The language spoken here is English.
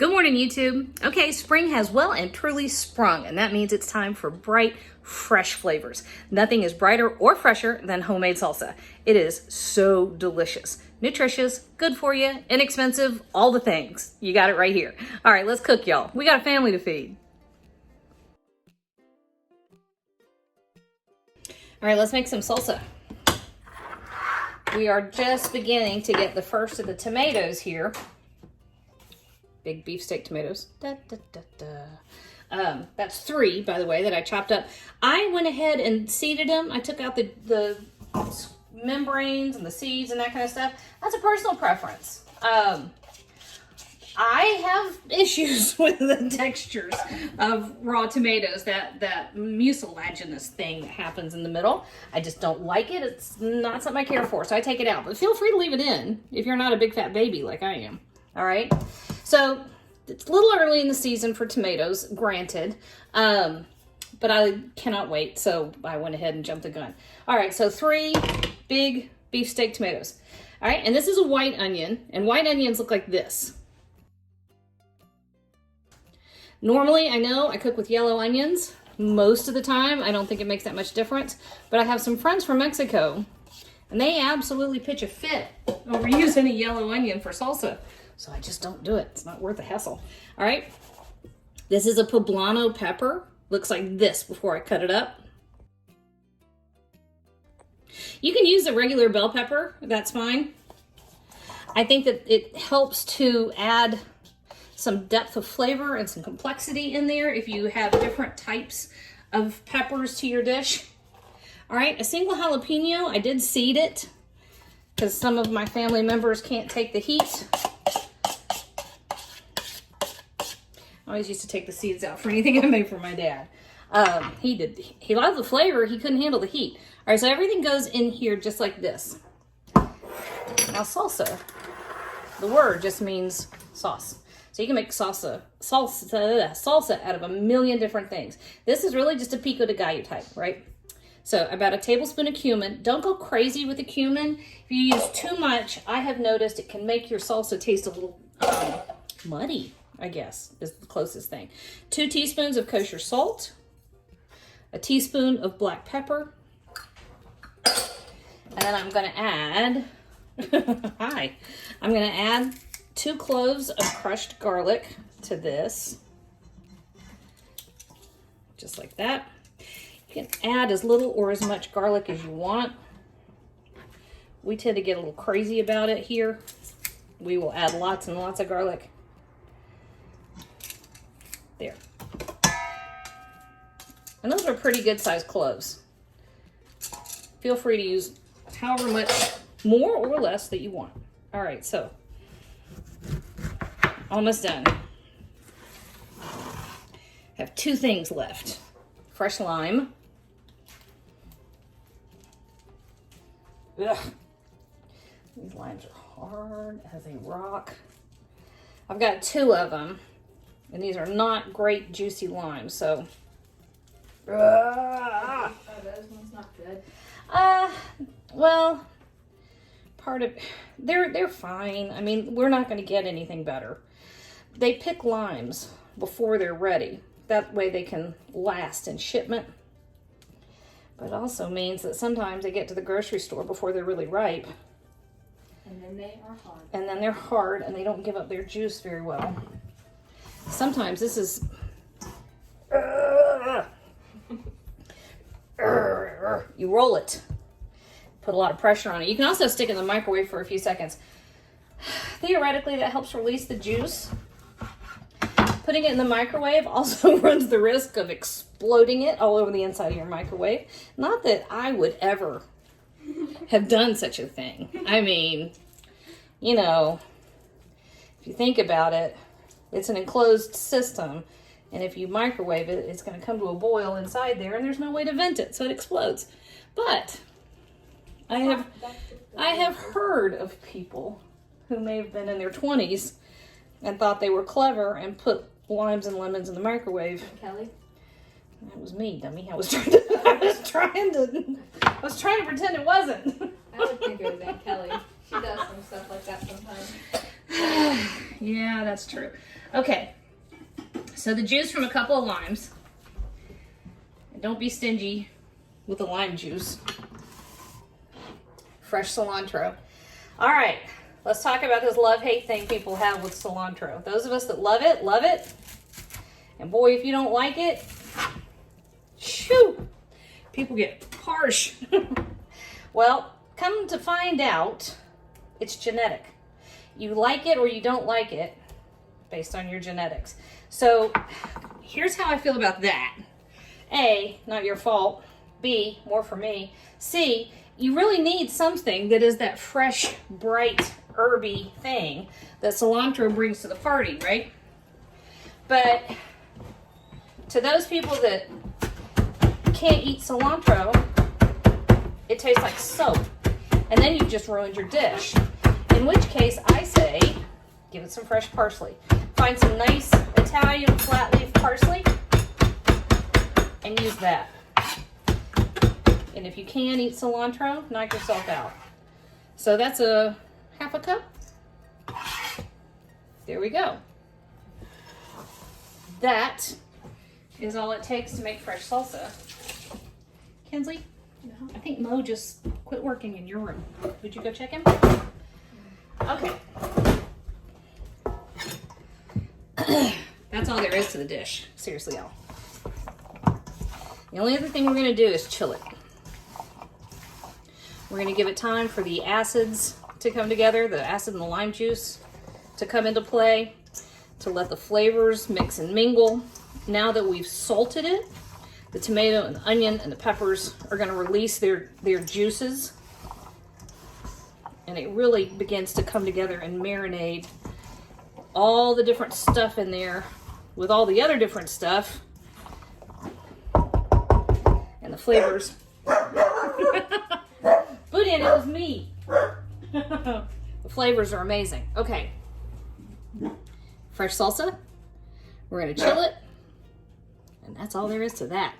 Good morning, YouTube. Okay, spring has well and truly sprung, and that means it's time for bright, fresh flavors. Nothing is brighter or fresher than homemade salsa. It is so delicious, nutritious, good for you, inexpensive, all the things. You got it right here. All right, let's cook, y'all. We got a family to feed. All right, let's make some salsa. We are just beginning to get the first of the tomatoes here. Big beefsteak tomatoes. That's 3, by the way, that I chopped up. I went ahead and seeded them. I took out the membranes and the seeds and that kind of stuff. That's a personal preference. I have issues with the textures of raw tomatoes, that mucilaginous thing that happens in the middle. I just don't like it. It's not something I care for, so I take it out. But feel free to leave it in if you're not a big fat baby like I am. All right? So it's a little early in the season for tomatoes, granted, but I cannot wait, so I went ahead and jumped the gun. All right, so 3 big beefsteak tomatoes. All right, and this is a white onion, and white onions look like this. Normally, I know I cook with yellow onions. Most of the time, I don't think it makes that much difference, but I have some friends from Mexico, and they absolutely pitch a fit over using a yellow onion for salsa. So I just don't do it. It's not worth the hassle. All right. This is a poblano pepper. Looks like this before I cut it up. You can use a regular bell pepper. That's fine. I think that it helps to add some depth of flavor and some complexity in there if you have different types of peppers to your dish. All right. A single jalapeno. I did seed it because some of my family members can't take the heat. I always used to take the seeds out for anything I made for my dad. He loved the flavor. He couldn't handle the heat. All right, so everything goes in here just like this. Now salsa, the word just means sauce. So you can make salsa out of a million different things. This is really just a pico de gallo type, right? So about a tablespoon of cumin. Don't go crazy with the cumin. If you use too much, I have noticed it can make your salsa taste a little muddy, I guess, is the closest thing. 2 teaspoons of kosher salt, a teaspoon of black pepper, and then I'm going to add, I'm going to add 2 cloves of crushed garlic to this, just like that. You can add as little or as much garlic as you want. We tend to get a little crazy about it here. We will add lots and lots of garlic. There. And those are pretty good sized cloves. Feel free to use however much more or less that you want. All right, so almost done. Have 2 things left. Fresh lime. Ugh. These limes are hard as a rock. I've got 2 of them. And these are not great juicy limes, so. Oh, this one's not good. Well, part of they're fine. I mean, we're not going to get anything better. They pick limes before they're ready. That way they can last in shipment. But it also means that sometimes they get to the grocery store before they're really ripe. And then they are hard. And then they're hard and they don't give up their juice very well. Sometimes this is you roll it, put a lot of pressure on it. You can also stick it in the microwave for a few seconds. Theoretically, that helps release the juice. Putting it in the microwave also runs the risk of exploding it all over the inside of your microwave. Not that I would ever have done such a thing. I mean, you know, if you think about it, it's an enclosed system, and if you microwave it, it's going to come to a boil inside there, and there's no way to vent it, so it explodes. But I have heard of people who may have been in their 20s and thought they were clever and put limes and lemons in the microwave. Kelly? That was me, dummy. I was trying to pretend it wasn't. I would think it was Aunt Kelly. She does some stuff like that sometimes. Yeah, that's true. Okay, so the juice from a couple of limes. And don't be stingy with the lime juice. Fresh cilantro. All right, let's talk about this love-hate thing people have with cilantro. Those of us that love it, love it. And boy, if you don't like it, shoo, people get harsh. Well, come to find out, it's genetic. You like it or you don't like it based on your genetics. So here's how I feel about that. A, not your fault. B, more for me. C, you really need something that is that fresh, bright, herby thing that cilantro brings to the party, right? But to those people that can't eat cilantro, it tastes like soap. And then you've just ruined your dish. In which case, I say, give it some fresh parsley. Find some nice Italian flat leaf parsley and use that. And if you can eat cilantro, knock yourself out. So that's a half a cup. There we go. That is all it takes to make fresh salsa. Kinsley, I think Mo just quit working in your room. Would you go check him? Okay. That's all there is to the dish. Seriously, y'all. The only other thing we're going to do is chill it. We're going to give it time for the acids to come together, the acid and the lime juice to come into play, to let the flavors mix and mingle. Now that we've salted it, the tomato and the onion and the peppers are going to release their juices. And it really begins to come together and marinate all the different stuff in there with all the other different stuff. And the flavors. Boudin, it was me. The flavors are amazing. Okay. Fresh salsa. We're going to chill it. And that's all there is to that.